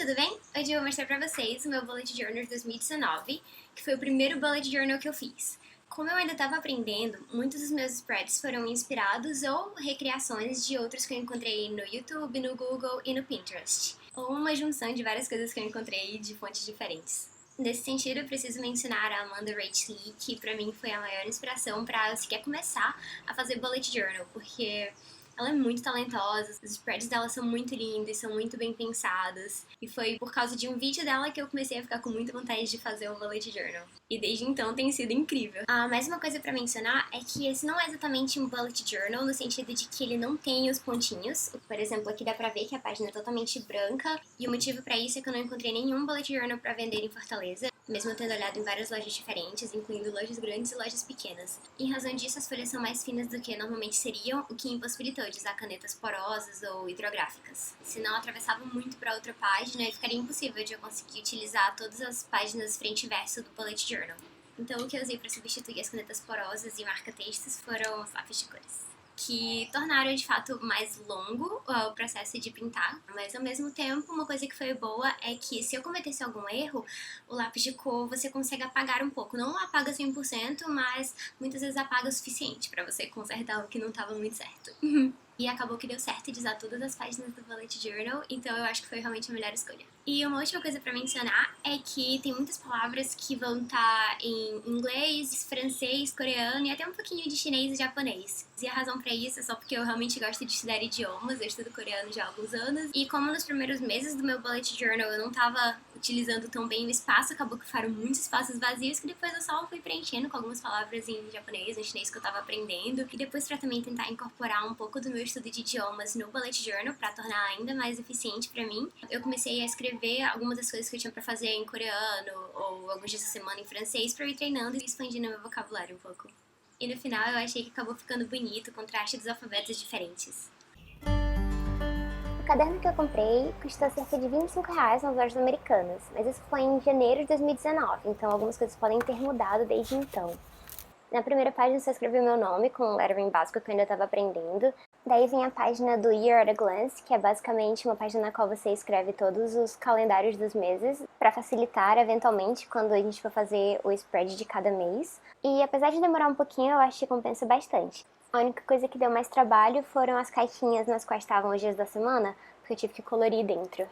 tudo bem? Hoje eu vou mostrar pra vocês o meu Bullet Journal de 2019, que foi o primeiro Bullet Journal que eu fiz. Como eu ainda estava aprendendo, muitos dos meus spreads foram inspirados ou recriações de outros que eu encontrei no YouTube, no Google e no Pinterest, ou uma junção de várias coisas que eu encontrei de fontes diferentes. Nesse sentido, eu preciso mencionar a Amanda Rach Lee, que pra mim foi a maior inspiração pra sequer começar a fazer Bullet Journal, porque ela é muito talentosa, os spreads dela são muito lindos, são muito bem pensados. E foi por causa de um vídeo dela que eu comecei a ficar com muita vontade de fazer o Bullet Journal. E desde então tem sido incrível. Mais uma coisa pra mencionar é que esse não é exatamente um Bullet Journal, no sentido de que ele não tem os pontinhos. Por exemplo, aqui dá pra ver que a página é totalmente branca. E o motivo pra isso é que eu não encontrei nenhum Bullet Journal pra vender em Fortaleza, mesmo eu tendo olhado em várias lojas diferentes, incluindo lojas grandes e lojas pequenas. Em razão disso, as folhas são mais finas do que normalmente seriam, o que impossibilitou de usar canetas porosas ou hidrográficas. Senão, atravessava muito para outra página e ficaria impossível de eu conseguir utilizar todas as páginas frente e verso do Bullet Journal. Então, o que eu usei para substituir as canetas porosas e marca-textos foram os lápis de cores, que tornaram de fato mais longo o processo de pintar, mas ao mesmo tempo uma coisa que foi boa é que se eu cometesse algum erro, o lápis de cor você consegue apagar um pouco, não apaga 100%, mas muitas vezes apaga o suficiente para você consertar o que não estava muito certo. E acabou que deu certo de usar todas as páginas do Bullet Journal, então eu acho que foi realmente a melhor escolha. E uma última coisa pra mencionar é que tem muitas palavras que vão estar em inglês, francês, coreano e até um pouquinho de chinês e japonês. E a razão pra isso é só porque eu realmente gosto de estudar idiomas, eu estudo coreano já há alguns anos. E como nos primeiros meses do meu Bullet Journal eu não tava utilizando tão bem o espaço, acabou que ficaram muitos espaços vazios que depois eu só fui preenchendo com algumas palavras em japonês, em chinês que eu tava aprendendo. E depois pra também tentar incorporar um pouco do meu estudo de idiomas no Bullet Journal pra tornar ainda mais eficiente pra mim, eu comecei a escrever algumas das coisas que eu tinha pra fazer em coreano ou alguns dias da semana em francês pra eu ir treinando e expandindo meu vocabulário um pouco. E no final eu achei que acabou ficando bonito o contraste dos alfabetos diferentes. O caderno que eu comprei custou cerca de R$ 25 nas lojas americanas, mas isso foi em janeiro de 2019, então algumas coisas podem ter mudado desde então. Na primeira página eu só escrevi meu nome com o lettering básico que eu ainda estava aprendendo. Daí vem a página do Year at a Glance, que é basicamente uma página na qual você escreve todos os calendários dos meses, para facilitar eventualmente quando a gente for fazer o spread de cada mês. E apesar de demorar um pouquinho, eu acho que compensa bastante. A única coisa que deu mais trabalho foram as caixinhas nas quais estavam os dias da semana, porque eu tive que colorir dentro.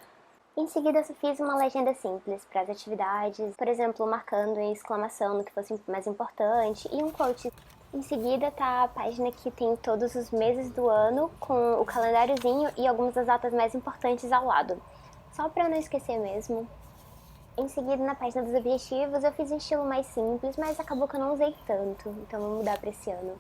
Em seguida, eu só fiz uma legenda simples para as atividades, por exemplo, marcando em exclamação no que fosse mais importante e um quote. Em seguida tá a página que tem todos os meses do ano com o calendáriozinho e algumas das datas mais importantes ao lado, só para não esquecer mesmo. Em seguida, na página dos objetivos, eu fiz um estilo mais simples, mas acabou que eu não usei tanto, então vou mudar para esse ano.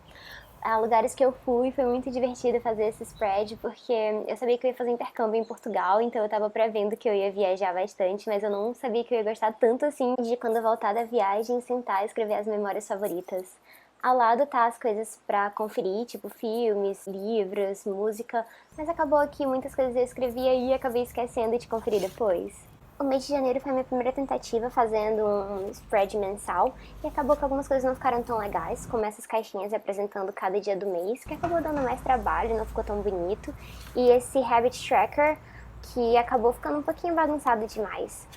A lugares que eu fui, foi muito divertido fazer esse spread, porque eu sabia que eu ia fazer intercâmbio em Portugal, então eu tava prevendo que eu ia viajar bastante, mas eu não sabia que eu ia gostar tanto assim de quando eu voltar da viagem sentar e escrever as memórias favoritas. Ao lado tá as coisas pra conferir, tipo filmes, livros, música, mas acabou que muitas coisas eu escrevia e acabei esquecendo de conferir depois. O mês de janeiro foi a minha primeira tentativa fazendo um spread mensal e acabou que algumas coisas não ficaram tão legais, como essas caixinhas representando cada dia do mês, que acabou dando mais trabalho, não ficou tão bonito, e esse habit tracker que acabou ficando um pouquinho bagunçado demais.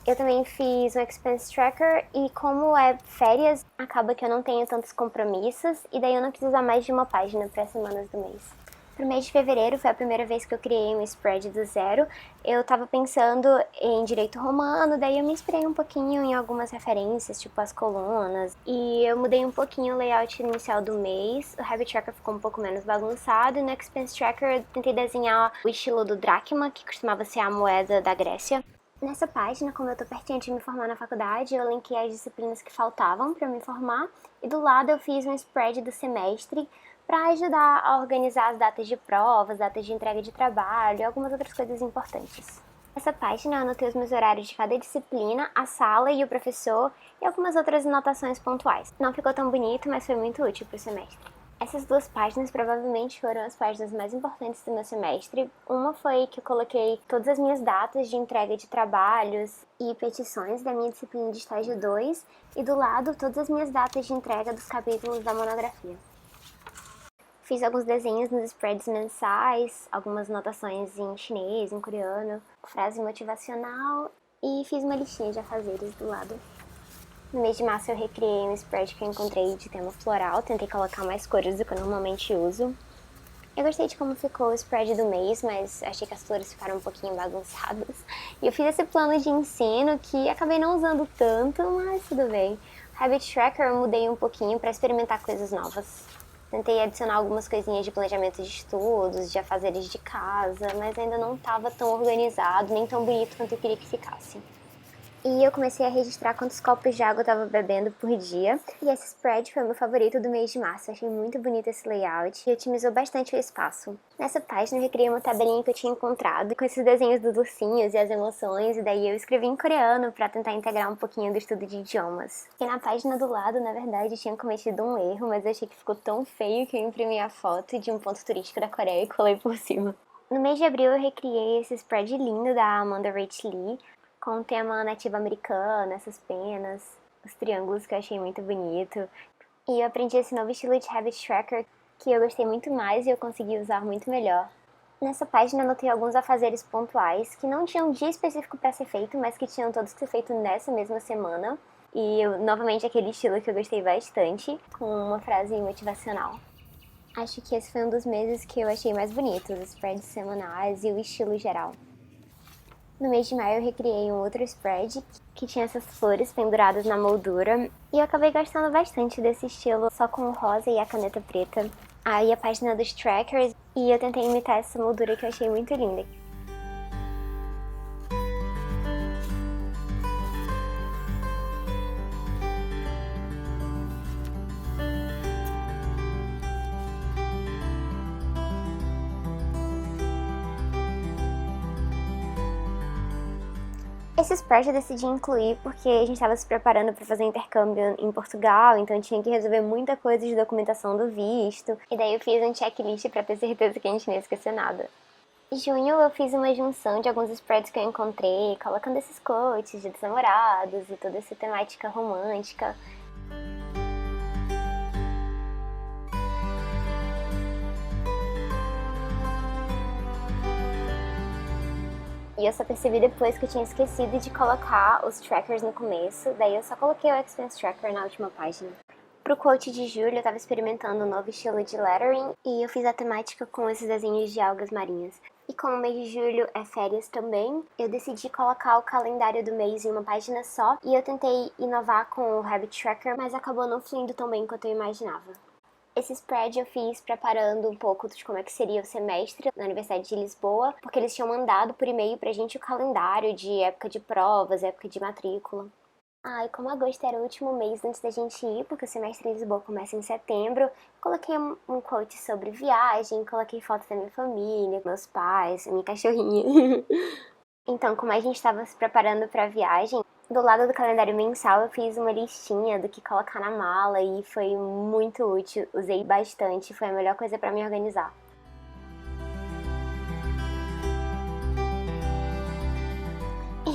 Eu também fiz um expense tracker e como é férias, acaba que eu não tenho tantos compromissos e daí eu não quis usar mais de uma página para as semanas do mês. Pro mês de fevereiro foi a primeira vez que eu criei um spread do zero. Eu tava pensando em direito romano, daí eu me inspirei um pouquinho em algumas referências, tipo as colunas, e eu mudei um pouquinho o layout inicial do mês. O Habit Tracker ficou um pouco menos bagunçado, e no Expense Tracker eu tentei desenhar o estilo do dracma, que costumava ser a moeda da Grécia. Nessa página, como eu tô pertinho de me formar na faculdade, eu linkei as disciplinas que faltavam para me formar, e do lado eu fiz um spread do semestre, para ajudar a organizar as datas de provas, datas de entrega de trabalho e algumas outras coisas importantes. Nessa página eu anotei os meus horários de cada disciplina, a sala e o professor e algumas outras anotações pontuais. Não ficou tão bonito, mas foi muito útil para o semestre. Essas duas páginas provavelmente foram as páginas mais importantes do meu semestre. Uma foi que eu coloquei todas as minhas datas de entrega de trabalhos e petições da minha disciplina de estágio 2 e do lado todas as minhas datas de entrega dos capítulos da monografia. Fiz alguns desenhos nos spreads mensais, algumas anotações em chinês, em coreano, frase motivacional e fiz uma listinha de afazeres do lado. No mês de março eu recriei um spread que eu encontrei de tema floral, tentei colocar mais cores do que eu normalmente uso. Eu gostei de como ficou o spread do mês, mas achei que as flores ficaram um pouquinho bagunçadas. E eu fiz esse plano de ensino que acabei não usando tanto, mas tudo bem. Habit Tracker eu mudei um pouquinho para experimentar coisas novas. Tentei adicionar algumas coisinhas de planejamento de estudos, de afazeres de casa, mas ainda não estava tão organizado, nem tão bonito quanto eu queria que ficasse. E eu comecei a registrar quantos copos de água eu estava bebendo por dia. E esse spread foi o meu favorito do mês de março. Eu achei muito bonito esse layout e otimizou bastante o espaço. Nessa página eu recriei uma tabelinha que eu tinha encontrado com esses desenhos dos ursinhos e as emoções. E daí eu escrevi em coreano para tentar integrar um pouquinho do estudo de idiomas. E na página do lado, na verdade, eu tinha cometido um erro, mas eu achei que ficou tão feio que eu imprimi a foto de um ponto turístico da Coreia e colei por cima. No mês de abril eu recriei esse spread lindo da Amanda Rach Lee, com o tema nativo americano, essas penas, os triângulos que eu achei muito bonito. E eu aprendi esse novo estilo de Habit Tracker que eu gostei muito mais e eu consegui usar muito melhor. Nessa página eu anotei alguns afazeres pontuais que não tinham um dia específico para ser feito, mas que tinham todos que ser feito nessa mesma semana. E novamente aquele estilo que eu gostei bastante, com uma frase motivacional. Acho que esse foi um dos meses que eu achei mais bonito, os spreads semanais e o estilo geral. No mês de maio eu recriei um outro spread que tinha essas flores penduradas na moldura e eu acabei gostando bastante desse estilo só com o rosa e a caneta preta. Aí a página dos trackers e eu tentei imitar essa moldura que eu achei muito linda. Esse spread eu decidi incluir porque a gente estava se preparando para fazer intercâmbio em Portugal, então tinha que resolver muita coisa de documentação do visto, e daí eu fiz um checklist para ter certeza que a gente não ia esquecer nada. Em junho eu fiz uma junção de alguns spreads que eu encontrei, colocando esses quotes de namorados e toda essa temática romântica. E eu só percebi depois que eu tinha esquecido de colocar os trackers no começo, daí eu só coloquei o Expense Tracker na última página. Pro quote de julho eu tava experimentando um novo estilo de lettering e eu fiz a temática com esses desenhos de algas marinhas. E como o mês de julho é férias também, eu decidi colocar o calendário do mês em uma página só e eu tentei inovar com o Habit Tracker, mas acabou não fluindo tão bem quanto eu imaginava. Esse spread eu fiz preparando um pouco de como é que seria o semestre na Universidade de Lisboa, porque eles tinham mandado por e-mail pra gente o calendário de época de provas, época de matrícula. E como agosto era o último mês antes da gente ir, porque o semestre em Lisboa começa em setembro, coloquei um quote sobre viagem, coloquei fotos da minha família, meus pais, minha cachorrinha. Então, como a gente estava se preparando para a viagem, do lado do calendário mensal eu fiz uma listinha do que colocar na mala e foi muito útil, usei bastante, foi a melhor coisa para me organizar.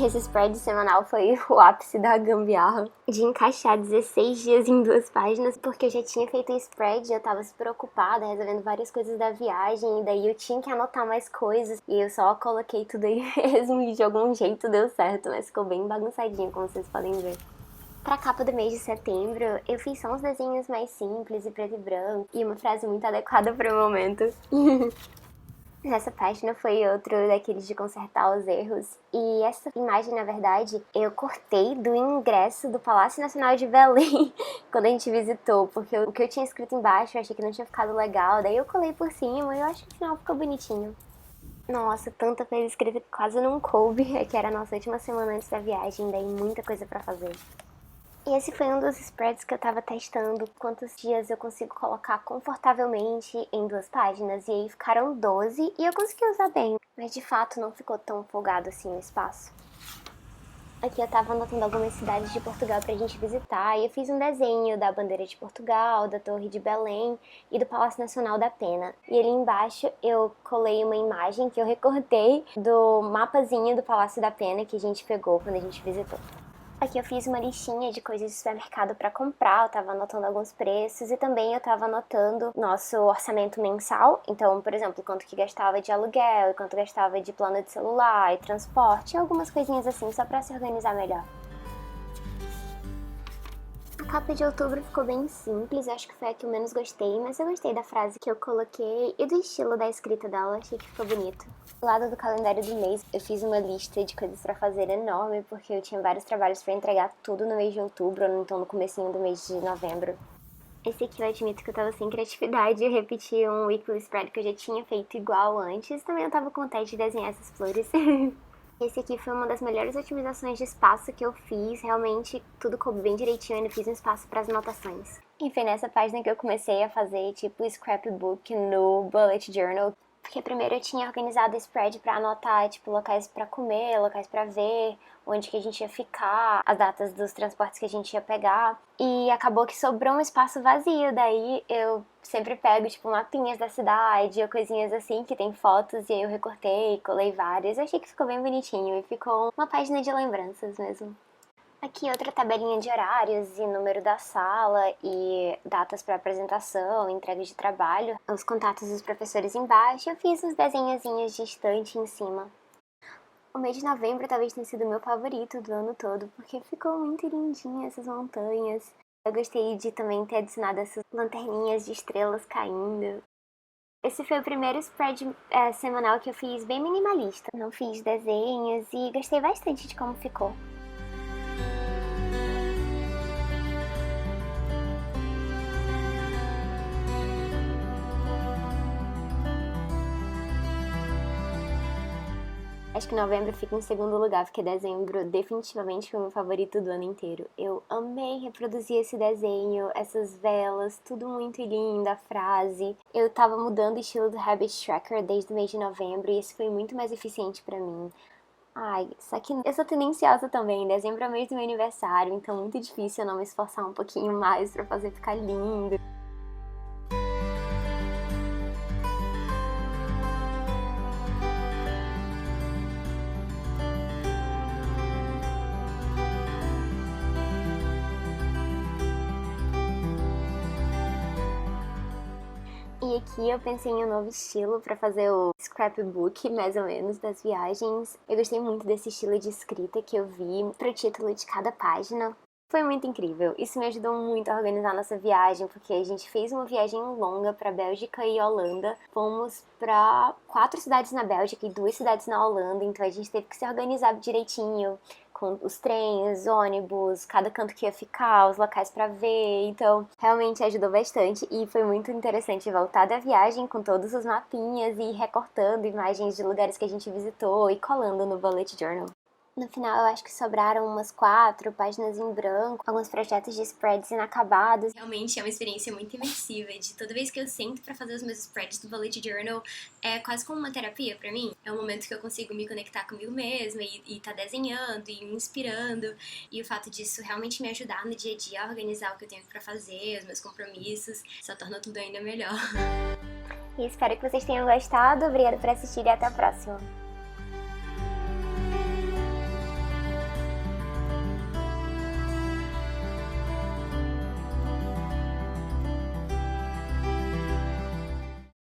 Esse spread semanal foi o ápice da gambiarra de encaixar 16 dias em 2 páginas, porque eu já tinha feito o spread, eu tava super ocupada, resolvendo várias coisas da viagem, e daí eu tinha que anotar mais coisas, e eu só coloquei tudo aí mesmo, e de algum jeito deu certo, mas ficou bem bagunçadinho, como vocês podem ver. Pra capa do mês de setembro, eu fiz só uns desenhos mais simples e preto e branco, e uma frase muito adequada para o momento. Nessa página foi outro daqueles de consertar os erros. E essa imagem, na verdade, eu cortei do ingresso do Palácio Nacional de Belém quando a gente visitou, porque o que eu tinha escrito embaixo eu achei que não tinha ficado legal, daí eu colei por cima e eu acho que no final ficou bonitinho. Nossa, tanta coisa escrita que quase não coube, é que era a nossa última semana antes da viagem, daí muita coisa pra fazer. E esse foi um dos spreads que eu tava testando quantos dias eu consigo colocar confortavelmente em 2 páginas. E aí ficaram 12 e eu consegui usar bem, mas de fato não ficou tão folgado assim o espaço. Aqui eu tava anotando algumas cidades de Portugal pra gente visitar e eu fiz um desenho da bandeira de Portugal, da Torre de Belém e do Palácio Nacional da Pena. E ali embaixo eu colei uma imagem que eu recortei do mapazinho do Palácio da Pena que a gente pegou quando a gente visitou. Aqui eu fiz uma listinha de coisas de supermercado para comprar, eu tava anotando alguns preços e também eu tava anotando nosso orçamento mensal. Então, por exemplo, quanto que gastava de aluguel, quanto gastava de plano de celular e transporte, e algumas coisinhas assim, só pra se organizar melhor. A capa de outubro ficou bem simples, acho que foi a que eu menos gostei, mas eu gostei da frase que eu coloquei e do estilo da escrita dela, achei que ficou bonito. Do lado do calendário do mês, eu fiz uma lista de coisas pra fazer enorme, porque eu tinha vários trabalhos pra entregar tudo no mês de outubro, ou então no comecinho do mês de novembro. Esse aqui eu admito que eu tava sem criatividade, eu repeti um weekly spread que eu já tinha feito igual antes, também eu tava com vontade de desenhar essas flores. Esse aqui foi uma das melhores otimizações de espaço que eu fiz, realmente tudo coube bem direitinho, eu ainda fiz um espaço para as anotações. E foi nessa página que eu comecei a fazer tipo scrapbook no bullet journal, porque primeiro eu tinha organizado o spread para anotar tipo locais para comer, locais para ver, onde que a gente ia ficar, as datas dos transportes que a gente ia pegar, e acabou que sobrou um espaço vazio, daí eu sempre pego, tipo, mapinhas da cidade ou coisinhas assim que tem fotos e aí eu recortei, colei várias. Eu achei que ficou bem bonitinho e ficou uma página de lembranças mesmo. Aqui outra tabelinha de horários e número da sala e datas para apresentação, entrega de trabalho, os contatos dos professores embaixo. Eu fiz uns desenhozinhos de estante em cima. O mês de novembro talvez tenha sido o meu favorito do ano todo, porque ficou muito lindinho essas montanhas. Eu gostei de também ter adicionado essas lanterninhas de estrelas caindo. Esse foi o primeiro spread semanal que eu fiz bem minimalista. Não fiz desenhos e gostei bastante de como ficou. Acho que novembro fica em segundo lugar, porque dezembro definitivamente foi o meu favorito do ano inteiro. Eu amei reproduzir esse desenho, essas velas, tudo muito lindo, a frase. Eu tava mudando o estilo do Habit Tracker desde o mês de novembro e esse foi muito mais eficiente pra mim. Ai, só que eu sou tendenciosa também, dezembro é o mês do meu aniversário, então muito difícil eu não me esforçar um pouquinho mais pra fazer ficar lindo. E aqui eu pensei em um novo estilo pra fazer o scrapbook, mais ou menos, das viagens. Eu gostei muito desse estilo de escrita que eu vi pro título de cada página. Foi muito incrível. Isso me ajudou muito a organizar nossa viagem, porque a gente fez uma viagem longa pra Bélgica e Holanda. Fomos pra 4 cidades na Bélgica e 2 cidades na Holanda, então a gente teve que se organizar direitinho com os trens, ônibus, cada canto que ia ficar, os locais pra ver. Então, realmente ajudou bastante e foi muito interessante voltar da viagem com todos os mapinhas e recortando imagens de lugares que a gente visitou e colando no bullet journal. No final, eu acho que sobraram umas 4 páginas em branco, alguns projetos de spreads inacabados. Realmente é uma experiência muito imersiva, de toda vez que eu sento pra fazer os meus spreads do bullet journal, é quase como uma terapia pra mim. É um momento que eu consigo me conectar comigo mesma e tá desenhando e me inspirando. E o fato disso realmente me ajudar no dia a dia a organizar o que eu tenho pra fazer, os meus compromissos, só torna tudo ainda melhor. E espero que vocês tenham gostado. Obrigada por assistir e até a próxima.